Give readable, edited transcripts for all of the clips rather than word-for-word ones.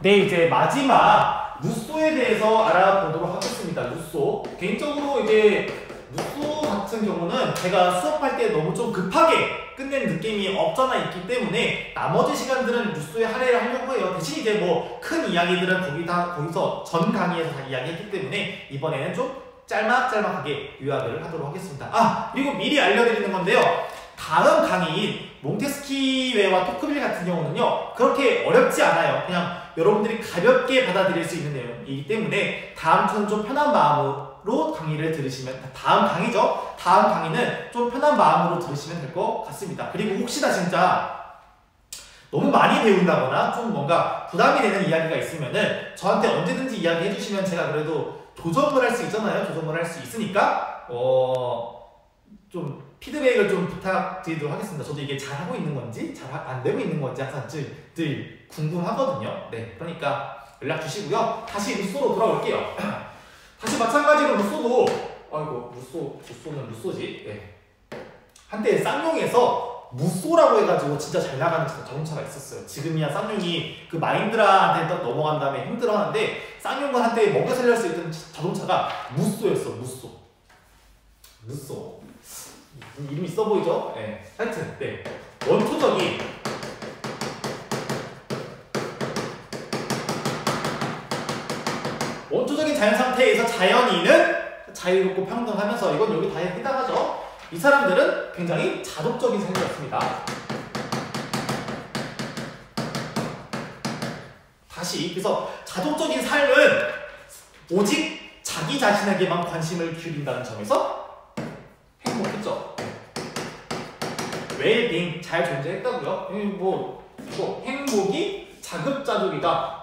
네, 이제 마지막 루소에 대해서 알아보도록 하겠습니다. 루소. 개인적으로 이제 루소 같은 경우는 제가 수업할 때 너무 좀 급하게 끝낸 느낌이 없잖아 있기 때문에 나머지 시간들은 루소에 할애를 하려고 해요. 대신 이제 뭐 큰 이야기들은 거기서 전 강의에서 다 이야기했기 때문에 이번에는 좀 짤막짤막하게 요약을 하도록 하겠습니다. 그리고 미리 알려드리는 건데요. 다음 강의인 몽테스키웨와 토크빌 같은 경우는요, 그렇게 어렵지 않아요. 그냥 여러분들이 가볍게 받아들일 수 있는 내용이기 때문에 다음 주는 좀 편한 마음으로 강의를 들으시면, 다음 강의죠? 다음 강의는 좀 편한 마음으로 들으시면 될 것 같습니다. 그리고 혹시나 진짜 너무 많이 배운다거나 좀 뭔가 부담이 되는 이야기가 있으면은 저한테 언제든지 이야기해 주시면 제가 그래도 조정을 할 수 있잖아요. 조정을 할 수 있으니까 좀 피드백을 좀 부탁드리도록 하겠습니다. 저도 이게 잘하고 있는 건지 잘 안 되고 있는 건지 항상 늘 궁금하거든요. 네, 그러니까 연락 주시고요. 다시 루소로 돌아올게요. 다시 마찬가지로 루소도 루소는 루소지. 네. 한때 쌍용에서 무쏘라고 해가지고 진짜 잘 나가는 자동차가 있었어요. 지금이야 쌍용이 그 마인드라한테 딱 넘어간 다음에 힘들어하는데 쌍용은 한때 먹여 살릴 수 있던 자동차가 무쏘였어. 무쏘. 이름이 있어 보이죠? 네. 하여튼 네. 원초적인 자연 상태에서 자연인은 자유롭고 평등하면서, 이건 여기 다 해당하죠. 이 사람들은 굉장히 자족적인 삶이었습니다. 다시, 그래서 자족적인 삶은 오직 자기 자신에게만 관심을 기울인다는 점에서 행복했죠. 웰빙, 잘 존재했다고요? 행복이 자급자족이다.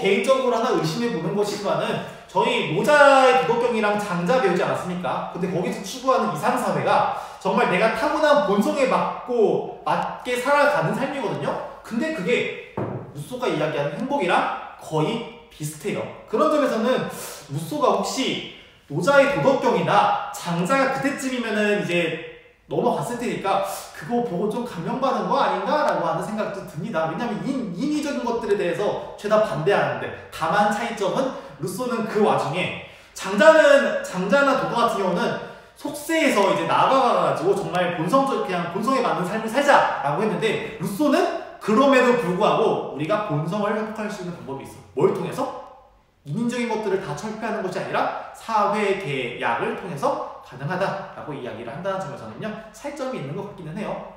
개인적으로 하나 의심해 보는 것이지만은 저희 노자의 도덕경이랑 장자 배우지 않았습니까? 근데 거기서 추구하는 이상사회가 정말 내가 타고난 본성에 맞게 살아가는 삶이거든요? 근데 그게 루소가 이야기하는 행복이랑 거의 비슷해요. 그런 점에서는 루소가 혹시 노자의 도덕경이나 장자가 그때쯤이면은 이제 넘어갔을 테니까 그거 보고 좀 감명받은 거 아닌가? 라고 하는 생각도 듭니다. 왜냐하면 인위적인 것들에 대해서 죄다 반대하는데, 다만 차이점은 루소는 그 와중에 장자나 도도 같은 경우는 속세에서 이제 나아가가지고 정말 그냥 본성에 맞는 삶을 살자라고 했는데, 루소는 그럼에도 불구하고 우리가 본성을 회복할 수 있는 방법이 있어. 뭘 통해서? 인위적인 것들을 다 철폐하는 것이 아니라 사회 계약을 통해서 가능하다라고 이야기를 한다는 점에서는요, 차이점이 있는 것 같기는 해요.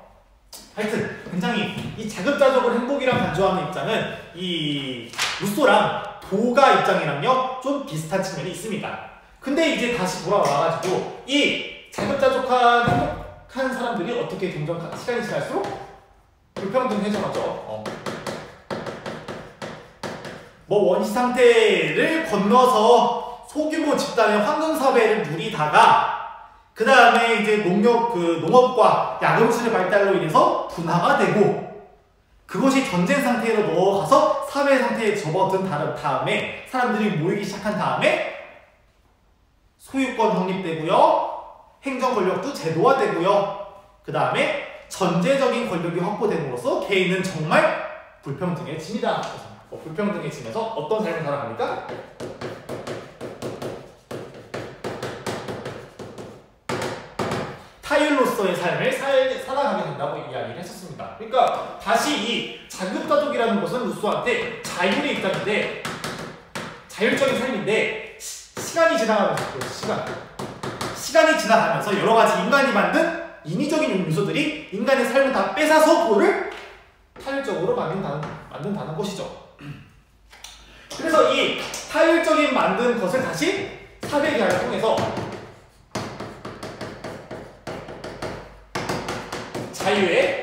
하여튼 굉장히 이 자급자족을 행복이랑 간주하는 입장은 이 루소랑 도가 입장이랑요 좀 비슷한 측면이 있습니다. 근데 이제 다시 돌아와가지고 이 자급자족한 행복한 사람들이 어떻게 점점 시간이 지날수록 불평등해져가죠. 원시 상태를 건너서 소규모 집단의 황금사회를 누리다가 그 다음에 이제 농업과 야금술의 발달로 인해서 분화가 되고, 그것이 전쟁 상태로 넘어가서 사회 상태에 접어든 다음에 사람들이 모이기 시작한 다음에 소유권 확립되고요, 행정 권력도 제도화되고요, 그 다음에 전제적인 권력이 확보됨으로써 개인은 정말 불평등해집니다. 불평등해지면서 어떤 삶을 살아갑니까? 타율로서의 삶을 살아가게 된다고 이야기를 했었습니다. 그러니까 다시 이 자급자족이라는 것은 루소한테 자율의 입장인데, 자율적인 삶인데, 시간이 지나가면서 여러 가지 인간이 만든 인위적인 요소들이 인간의 삶을 다 뺏어서 그거를 타율적으로 만든다는 것이죠. 그래서 이 타율적인 만든 것을 다시 사회계약을 통해서 자유의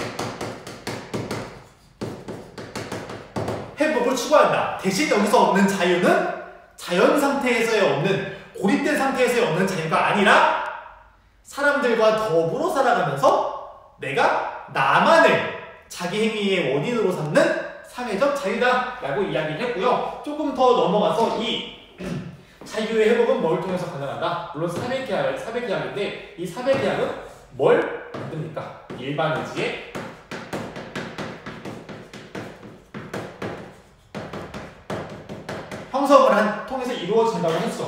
회복을 추구한다. 대신 여기서 얻는 자유는 자연 상태에서의 없는, 고립된 상태에서의 없는 자유가 아니라 사람들과 더불어 살아가면서 내가 나만을 자기 행위의 원인으로 삼는 사회적 자유다라고 이야기를 했고요. 조금 더 넘어가서 이 자유의 회복은 뭘 통해서 가능하다? 물론 사회계약인데, 이 사회계약은 뭘 만듭니까? 일반의지의 통해서 이루어진다고 했어.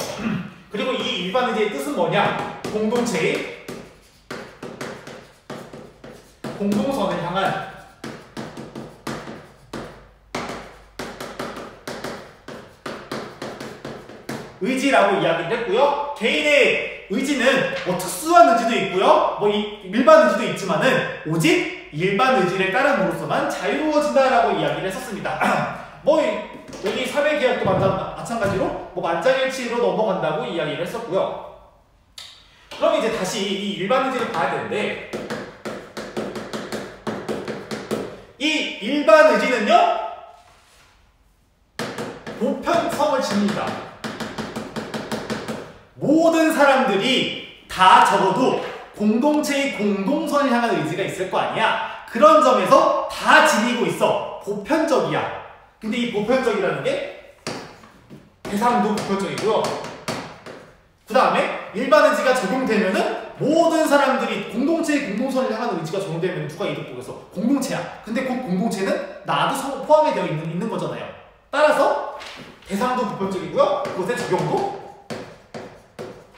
그리고 이 일반 의지의 뜻은 뭐냐? 공동체의 공동선을 향한 의지라고 이야기를 했고요. 개인의 의지는 뭐 특수한 의지도 있고요. 뭐 일반 의지도 있지만은 오직 일반 의지를 따름으로써만 자유로워진다라고 이야기를 했었습니다. 뭐 여기 사회계약도 마찬가지로 뭐 만장일치로 넘어간다고 이야기를 했었고요. 그럼 이제 다시 이 일반 의지를 봐야 되는데 이 일반 의지는요 보편성을 지닙니다. 모든 사람들이 다 적어도 공동체의 공동선을 향한 의지가 있을 거 아니야. 그런 점에서 다 지니고 있어. 보편적이야. 근데 이 보편적이라는 게 대상도 보편적이고요. 그 다음에 일반 의지가 적용되면은 모든 사람들이 공동체의 공동선을 향한 의지가 적용되면 누가 이득 보겠어? 공동체야. 근데 그 공동체는 나도 포함이 되어 있는 거잖아요. 따라서 대상도 보편적이고요. 그것의 적용도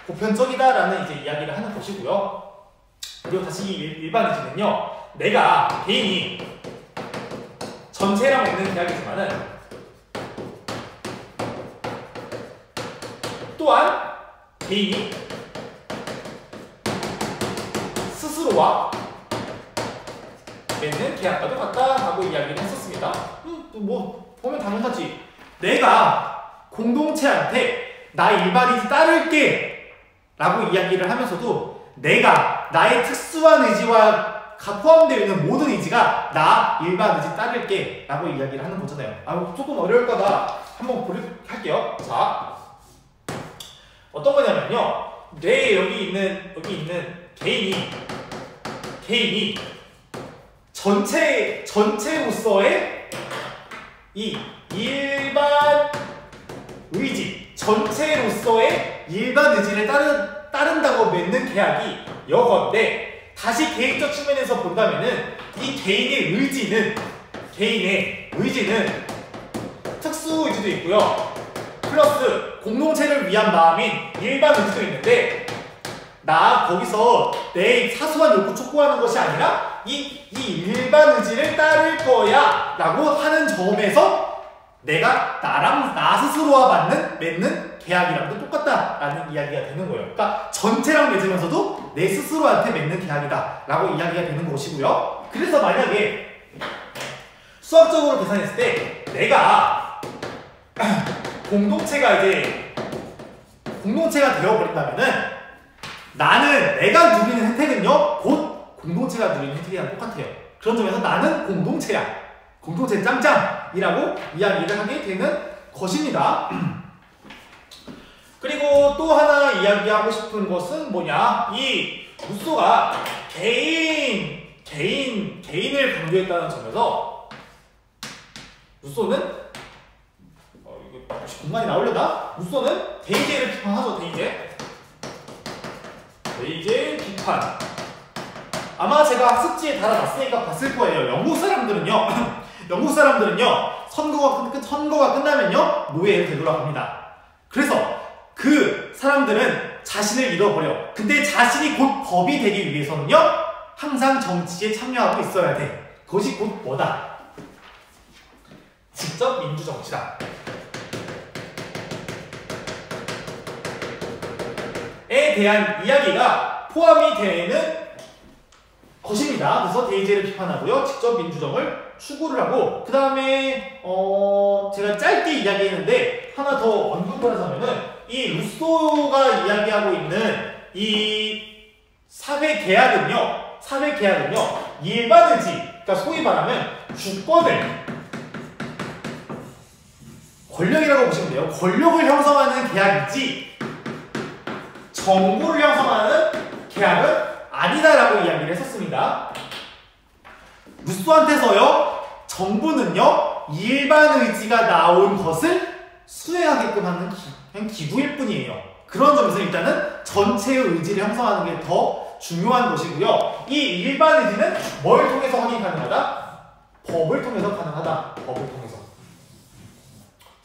보편적이다라는 이제 이야기를 하는 것이고요. 그리고 다시 일반 의지는요, 내가 개인이 전체랑 맺는 계약이지만은 또한 개인이 스스로와 맺는 계약과도 같다 하고 이야기를 했었습니다. 뭐 보면 당연하지. 내가 공동체한테 나 일반 의지 따를게 라고 이야기를 하면서도 내가 나의 특수한 의지와 포함되어 있는 모든 의지가 나 일반 의지 따를게 라고 이야기를 하는 거잖아요. 조금 어려울까봐 한번 할게요. 자, 어떤 거냐면요, 여기 있는 개인이 전체로서의 이 일반 의지, 전체로서의 일반 의지를 따른다고 맺는 계약이 여건데, 다시 계획적 측면에서 본다면은 이 개인의 의지는 특수 의지도 있고요. 플러스 공동체를 위한 마음인 일반 의지도 있는데, 나 거기서 내 사소한 요구 촉구하는 것이 아니라 이 일반 의지를 따를 거야 라고 하는 점에서 내가 나 스스로와 맺는 계약이랑도 똑같다라는 이야기가 되는 거예요. 그러니까 전체랑 맺으면서도 내 스스로한테 맺는 계약이다 라고 이야기가 되는 것이고요. 그래서 만약에 수학적으로 계산했을 때 내가 공동체가 되어버린다면은 나는 내가 누리는 혜택은요 곧 공동체가 누리는 혜택이랑 똑같아요. 그런 점에서 나는 공동체야, 공동체 짱짱이라고 이야기를 하게 되는 것입니다. 그리고 또 하나 이야기하고 싶은 것은 뭐냐, 이 루소가 개인을 강조했다는 점에서 루소는 이거 공간이 나오려나? 루소는 데이제를 비판하죠. 데이제 비판. 아마 제가 학습지에 달아놨으니까 봤을 거예요. 영국 사람들은요 선거가 끝나면요 노예로 되돌아갑니다. 그래서 그 사람들은 자신을 잃어버려. 근데 자신이 곧 법이 되기 위해서는요 항상 정치에 참여하고 있어야 돼. 그것이 곧 뭐다? 직접 민주정치다. 에 대한 이야기가 포함이 되는 것입니다. 그래서 데이제를 비판하고요, 직접 민주정을 추구를 하고, 그 다음에 제가 짧게 이야기했는데 하나 더 언급을 하자면은 이 루소가 이야기하고 있는 이 사회계약은요 일반 의지, 그러니까 소위 말하면 주권을 권력이라고 보시면 돼요. 권력을 형성하는 계약이지 정보를 형성하는 계약은 아니다라고 이야기를 했었습니다. 루소한테서요 정부는요 일반 의지가 나온 것을 수행하게끔 하는 그냥 기구일 뿐이에요. 그런 점에서 일단은 전체의 의지를 형성하는 게 더 중요한 것이고요. 이 일반 의지는 뭘 통해서 확인 가능하다? 법을 통해서 가능하다. 법을 통해서.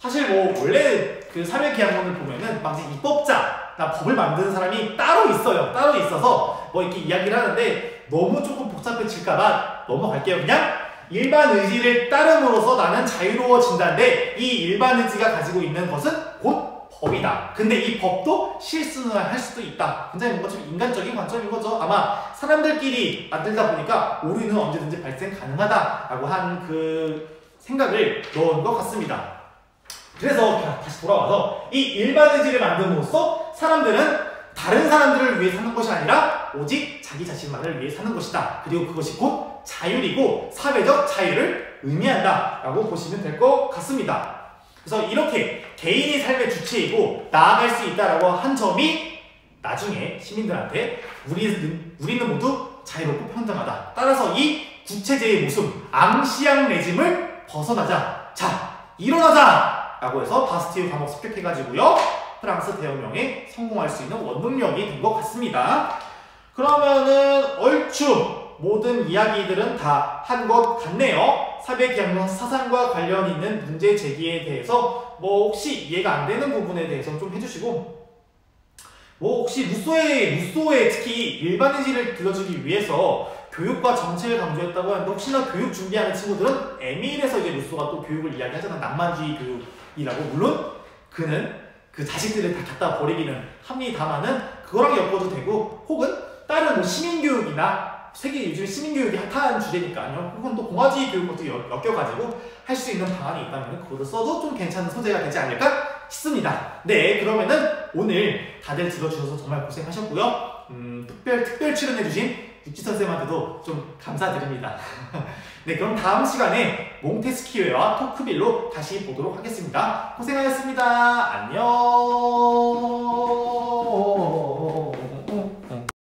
사실 뭐 원래 그 사회계약론을 보면은 막 이제 입법자나 법을 만드는 사람이 따로 있어요. 따로 있어서 뭐 이렇게 이야기를 하는데 너무 조금 복잡해질까봐 넘어갈게요. 그냥 일반 의지를 따름으로써 나는 자유로워진다는데 이 일반 의지가 가지고 있는 것은 곧 법이다. 근데 이 법도 실수는 할 수도 있다. 굉장히 뭔가 좀 인간적인 관점인 거죠. 아마 사람들끼리 만들다 보니까 오류는 언제든지 발생 가능하다라고 한 그 생각을 넣은 것 같습니다. 그래서 다시 돌아와서 이 일반 의지를 만듦으로써 사람들은 다른 사람들을 위해 사는 것이 아니라 오직 자기 자신만을 위해 사는 것이다. 그리고 그것이 곧 자율이고 사회적 자유를 의미한다 라고 보시면 될 것 같습니다. 그래서 이렇게 개인이 삶의 주체이고 나아갈 수 있다라고 한 점이 나중에 시민들한테 우리는 모두 자유롭고 평등하다. 따라서 이 구체제의 모습, 앙시앙 레짐을 벗어나자. 자, 일어나자! 라고 해서 바스티유 감옥 습격해가지고요. 프랑스 대혁명에 성공할 수 있는 원동력이 된 것 같습니다. 그러면은 얼추 모든 이야기들은 다 한 것 같네요. 사회계약론 사상과 관련 있는 문제 제기에 대해서 뭐 혹시 이해가 안 되는 부분에 대해서 좀 해주시고 뭐 혹시 루소의 특히 일반의지를 들려주기 위해서 교육과 정책을 강조했다고 하는데 혹시나 교육 준비하는 친구들은 에밀에서 이제 루소가 또 교육을 이야기하잖아. 낭만주의 교육이라고. 물론 그는 그 자식들을 다 갖다 버리기는 합니다만은 그거랑 엮어도 되고 혹은 다른 뭐 시민교육이나 세계 요즘 시민교육이 핫한 주제니까요. 혹은 또 공화주의 교육도 엮여가지고 할 수 있는 방안이 있다면 그거를 써도 좀 괜찮은 소재가 되지 않을까 싶습니다. 네, 그러면은 오늘 다들 들어주셔서 정말 고생하셨고요. 특별 출연해주신 육지 선생님한테도 좀 감사드립니다. 네, 그럼 다음 시간에 몽테스키웨와 토크빌로 다시 보도록 하겠습니다. 고생하셨습니다. 안녕.